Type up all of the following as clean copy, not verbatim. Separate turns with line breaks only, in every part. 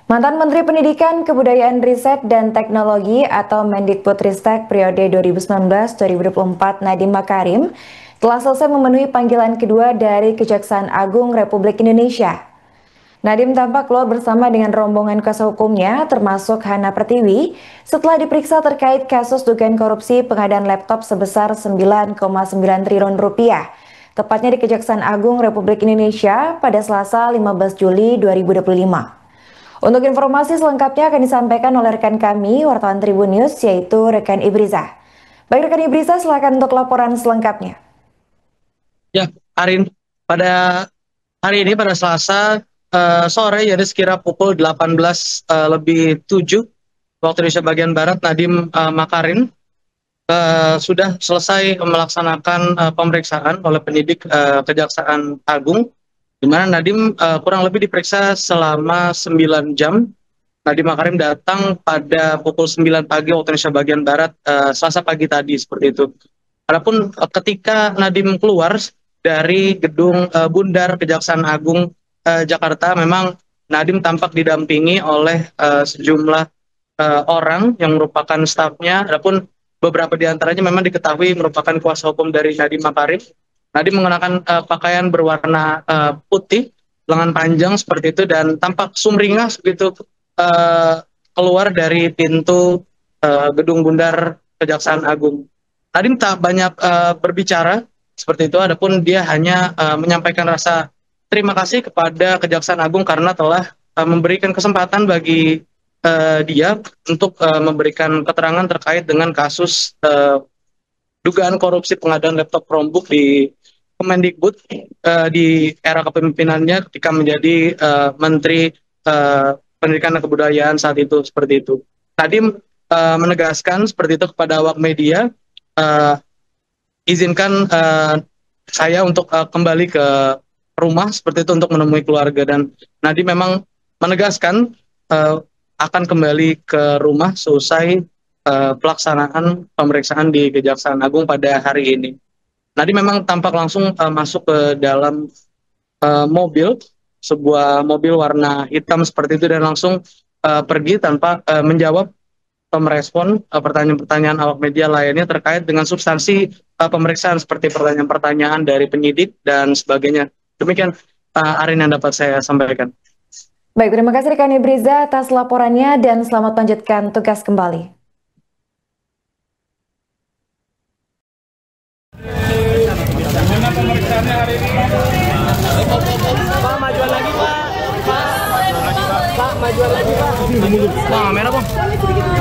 Mantan Menteri Pendidikan, Kebudayaan Riset dan Teknologi atau Mendikbudristek periode 2019-2024 Nadiem Makarim telah selesai memenuhi panggilan kedua dari Kejaksaan Agung Republik Indonesia. Nadiem tampak keluar bersama dengan rombongan kuasa hukumnya termasuk Hana Pertiwi setelah diperiksa terkait kasus dugaan korupsi pengadaan laptop sebesar 9,9 triliun rupiah, tepatnya di Kejaksaan Agung Republik Indonesia pada Selasa 15 Juli 2025. Untuk informasi selengkapnya akan disampaikan oleh rekan kami, wartawan Tribun News, yaitu rekan Ibriza. Baik rekan Ibriza, silakan untuk laporan selengkapnya.
Ya, Arin, pada hari ini pada Selasa sore, jadi sekira pukul 18:07 waktu Indonesia bagian Barat, Nadiem Makarim sudah selesai melaksanakan pemeriksaan oleh penyidik Kejaksaan Agung, di mana Nadiem kurang lebih diperiksa selama 9 jam. Nadiem Makarim datang pada pukul 9 pagi waktu Indonesia bagian Barat, Selasa pagi tadi, seperti itu. Adapun ketika Nadiem keluar dari gedung Bundar Kejaksaan Agung Jakarta, memang Nadiem tampak didampingi oleh sejumlah orang yang merupakan stafnya. Adapun beberapa di antaranya memang diketahui merupakan kuasa hukum dari Nadiem Makarim. Nadiem mengenakan pakaian berwarna putih, lengan panjang seperti itu, dan tampak sumringah begitu keluar dari pintu gedung Bundar Kejaksaan Agung. Nadiem tak banyak berbicara seperti itu, adapun dia hanya menyampaikan rasa terima kasih kepada Kejaksaan Agung karena telah memberikan kesempatan bagi dia untuk memberikan keterangan terkait dengan kasus dugaan korupsi pengadaan laptop Chromebook di Kemendikbud di era kepemimpinannya ketika menjadi Menteri Pendidikan dan Kebudayaan saat itu, seperti itu. Nadiem menegaskan seperti itu kepada awak media, izinkan saya untuk kembali ke rumah seperti itu untuk menemui keluarga, dan Nadiem memang menegaskan akan kembali ke rumah seusai pelaksanaan pemeriksaan di Kejaksaan Agung pada hari ini. Nadiem memang tampak langsung masuk ke dalam mobil, sebuah mobil warna hitam seperti itu, dan langsung pergi tanpa menjawab merespon pertanyaan-pertanyaan awak media lainnya terkait dengan substansi pemeriksaan seperti pertanyaan-pertanyaan dari penyidik dan sebagainya. Demikian Arin yang dapat saya sampaikan.
Baik, terima kasih rekan Ibriza atas laporannya dan selamat lanjutkan tugas kembali.
Pemeriksaannya hari ini. Pak, majuan lagi, Pak. Pak, majuan lagi, Pak. Nah, merah, Bang.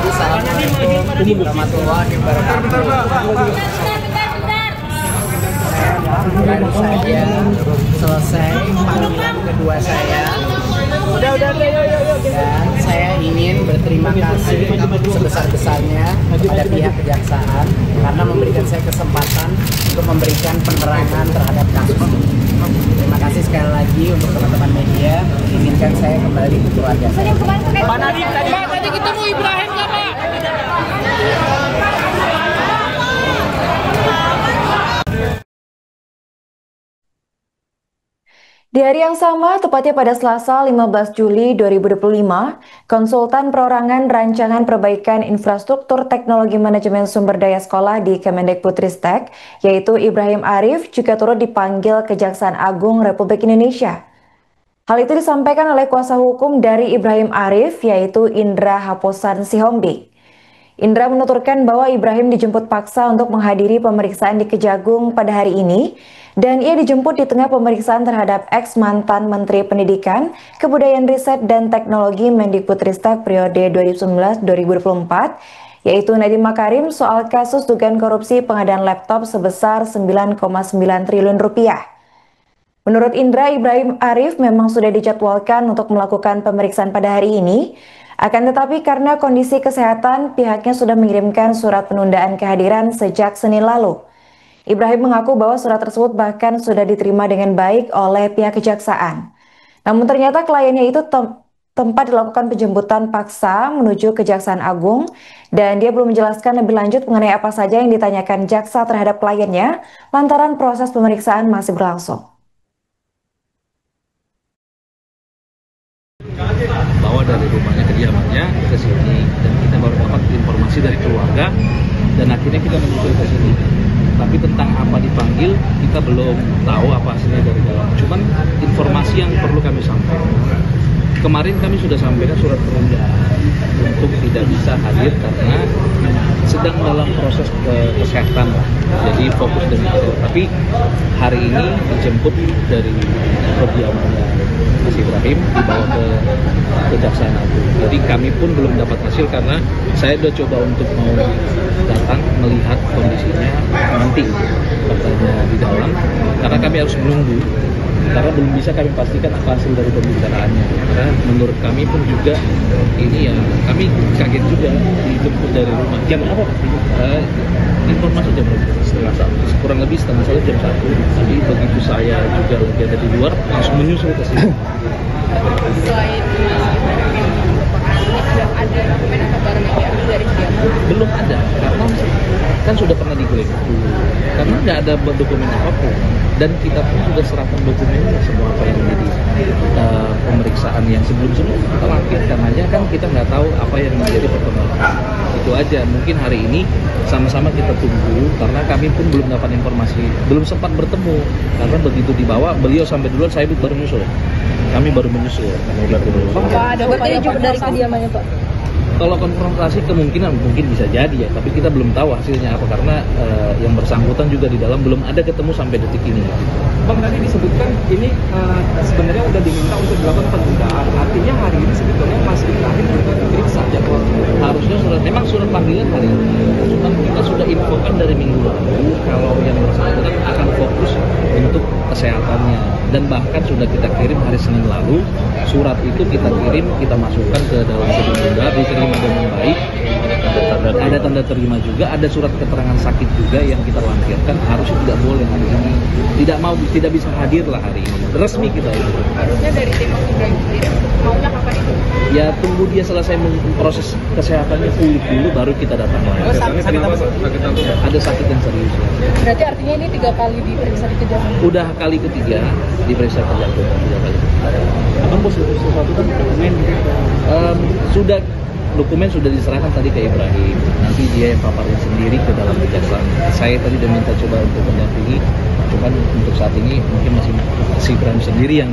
Assalamualaikum warahmatullahi wabarakatuh. Baru saja selesai panggilan kedua saya. Dan saya ingin berterima kasih sebesar-besarnya pada pihak kejaksaan karena memberikan saya kesempatan untuk memberikan penerangan terhadap kasus ini. Terima kasih sekali lagi untuk teman-teman media. Izinkan saya kembali ke keluarga saya. Pak Nadiem, tadi ketemu Ibrahim nggak, Pak?
Di hari yang sama, tepatnya pada Selasa 15 Juli 2025, konsultan perorangan rancangan perbaikan infrastruktur teknologi manajemen sumber daya sekolah di Kemendikbudristek, yaitu Ibrahim Arif, juga turut dipanggil Kejaksaan Agung Republik Indonesia. Hal itu disampaikan oleh kuasa hukum dari Ibrahim Arif, yaitu Indra Haposan Sihombi. Indra menuturkan bahwa Ibrahim dijemput paksa untuk menghadiri pemeriksaan di Kejagung pada hari ini, dan ia dijemput di tengah pemeriksaan terhadap ex-mantan Menteri Pendidikan, Kebudayaan Riset dan Teknologi Mendikbudristek periode 2019-2024, yaitu Nadiem Makarim soal kasus dugaan korupsi pengadaan laptop sebesar 9,9 triliun rupiah. Menurut Indra, Ibrahim Arif memang sudah dijadwalkan untuk melakukan pemeriksaan pada hari ini, akan tetapi karena kondisi kesehatan, pihaknya sudah mengirimkan surat penundaan kehadiran sejak Senin lalu. Ibrahim mengaku bahwa surat tersebut bahkan sudah diterima dengan baik oleh pihak kejaksaan. Namun ternyata kliennya itu tempat dilakukan penjemputan paksa menuju Kejaksaan Agung, dan dia belum menjelaskan lebih lanjut mengenai apa saja yang ditanyakan jaksa terhadap kliennya lantaran proses pemeriksaan masih berlangsung.
Bahwa dari rumahnya, kediamannya ke sini, dan kita baru dapat informasi dari keluarga dan akhirnya kita menyusul ke sini. Tapi tentang apa dipanggil kita belum tahu apa hasilnya dari dalam. Cuman informasi yang perlu kami sampaikan, kemarin kami sudah sampaikan surat penundaan untuk tidak bisa hadir karena sedang dalam proses kesehatan, jadi fokus dari kesehatan. Tapi hari ini dijemput dari kediamannya Mas Ibrahim, dibawa ke Kejaksaan Agung. Jadi kami pun belum dapat hasil karena saya sudah coba untuk mau datang melihat kondisinya nanti katanya di dalam, karena kami harus menunggu. Karena belum bisa kami pastikan apa hasil dari pembicaraannya. Karena menurut kami pun juga ini ya, kami kaget juga dijemput dari rumah. Jam apa? Informasi jam setengah satu, kurang lebih setengah satu, jam 1. Tapi begitu saya juga lagi ada di luar, langsung menyusul ke sini.
Selain sudah ada dokumen atau barang yang diambil dari dia?
Belum ada, karena kan sudah pernah digeledah dulu. Karena nggak ada dokumen apapun. Dan kita pun sudah serahkan dokumennya semua apa yang menjadi pemeriksaan yang sebelum-sebelum kita lakukan, aja kan kita nggak tahu apa yang menjadi perkembangan. Itu aja, mungkin hari ini sama-sama kita tunggu karena kami pun belum dapat informasi, belum sempat bertemu karena begitu dibawa beliau sampai duluan, saya baru menyusul. Kami baru menyusul.
Pak, ada upaya juga dari kediamannya, Pak?
Kalau konfrontasi kemungkinan mungkin bisa jadi ya, tapi kita belum tahu hasilnya apa karena yang bersangkutan juga di dalam belum ada ketemu sampai detik ini.
Bang, tadi disebutkan ini sebenarnya udah diminta untuk dilakukan penundaan. Artinya hari ini sebetulnya masih terakhir untuk diperiksa jadwal.
Harusnya memang surat panggilan hari ini. Cuman kita sudah infokan dari minggu lalu kalau yang bersangkutan akan fokus untuk kesehatannya, dan bahkan sudah kita kirim hari Senin lalu. Surat itu kita kirim, kita masukkan ke dalam gedung tunggal, diterima dengan baik. Ada tanda terima juga, ada surat keterangan sakit juga yang kita lampirkan. Harusnya tidak boleh hari ini, tidak bisa hadir lah hari ini. Resmi kita itu.
Harusnya dari tim Mas Ibrahim sendiri maunya kapan itu?
Ya tunggu dia selesai proses kesehatannya pulih dulu, baru kita datang lagi. Ada sakit yang serius.
Berarti artinya ini 3 kali diperiksa di Kejaksaan?
Udah kali ketiga diperiksa Kejaksaan, 3 kali.
Abang bos sesuatu kan dokumen
Sudah dokumen sudah diserahkan tadi ke Ibrahim. Nanti dia yang paparin sendiri ke dalam kejaksaan. Saya tadi udah minta coba untuk mendampingi, cuman untuk saat ini mungkin masih si Ibrahim sendiri yang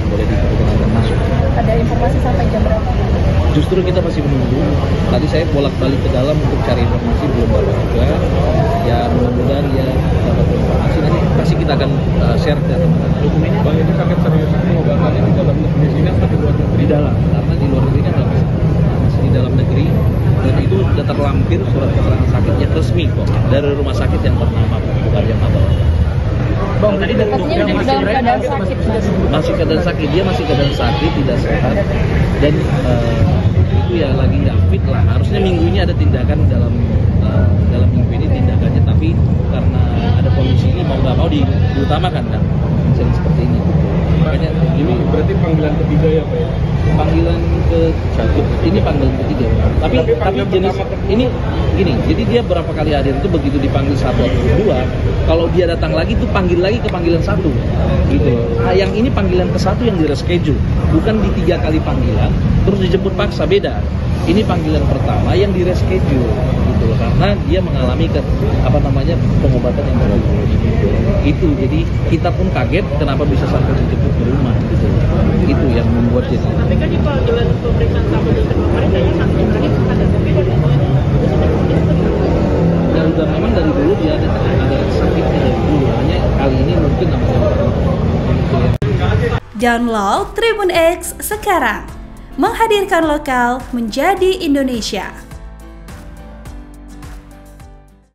boleh diperkenalkan masuk.
Ada informasi sampai jam berapa?
Justru kita masih menunggu. Tadi saya bolak-balik ke dalam untuk cari informasi, belum dapat juga. Ya mudah-mudahan ya dapat informasi, nanti pasti kita akan share ke teman-teman.
dokumennya. Bang, ini sakit serius pengobatannya di dalam negeri sini atau di luar negeri?
Di dalam, karena di luar negeri kan masih di dalam negeri, dan itu sudah terlampir surat keterangan sakit yang resmi kok dari rumah sakit yang bernama, bukan yang apa.
Bang, tadi dari
Artinya dalam keadaan sakit, Mas?
Masih keadaan sakit, dia masih keadaan sakit, tidak sehat, dan itu ya lagi nggak fit lah. Harusnya minggu ini ada tindakan dalam minggu ini tindakannya, tapi karena ada kondisi ini mau nggak mau diutamakan kan, misalnya seperti ini. Makanya
ini berarti panggilan ketiga ya Pak ya?
Panggilan ini panggilan ketiga. Tapi jenis ini gini, jadi dia berapa kali hadir itu begitu dipanggil 1 atau 2, kalau dia datang lagi itu panggil lagi ke panggilan 1 gitu. Nah, yang ini panggilan ke-1 yang di reschedule, bukan di 3 kali panggilan terus dijemput paksa, beda. Ini panggilan pertama yang di reschedule gitu loh, karena dia mengalami pengobatan yang baru itu. Jadi kita pun kaget kenapa bisa sampai dijemput ke rumah gitu. Itu yang membuat jadi.
Tapi kan di panggilan pemeriksaan sama dokter kemarin tanya sakit tadi ada tapi dari
ya udah, memang dari dulu dia ada sakitnya dari dulu, hanya kali ini mungkin namanya.
Download Tribun X sekarang, menghadirkan lokal menjadi Indonesia.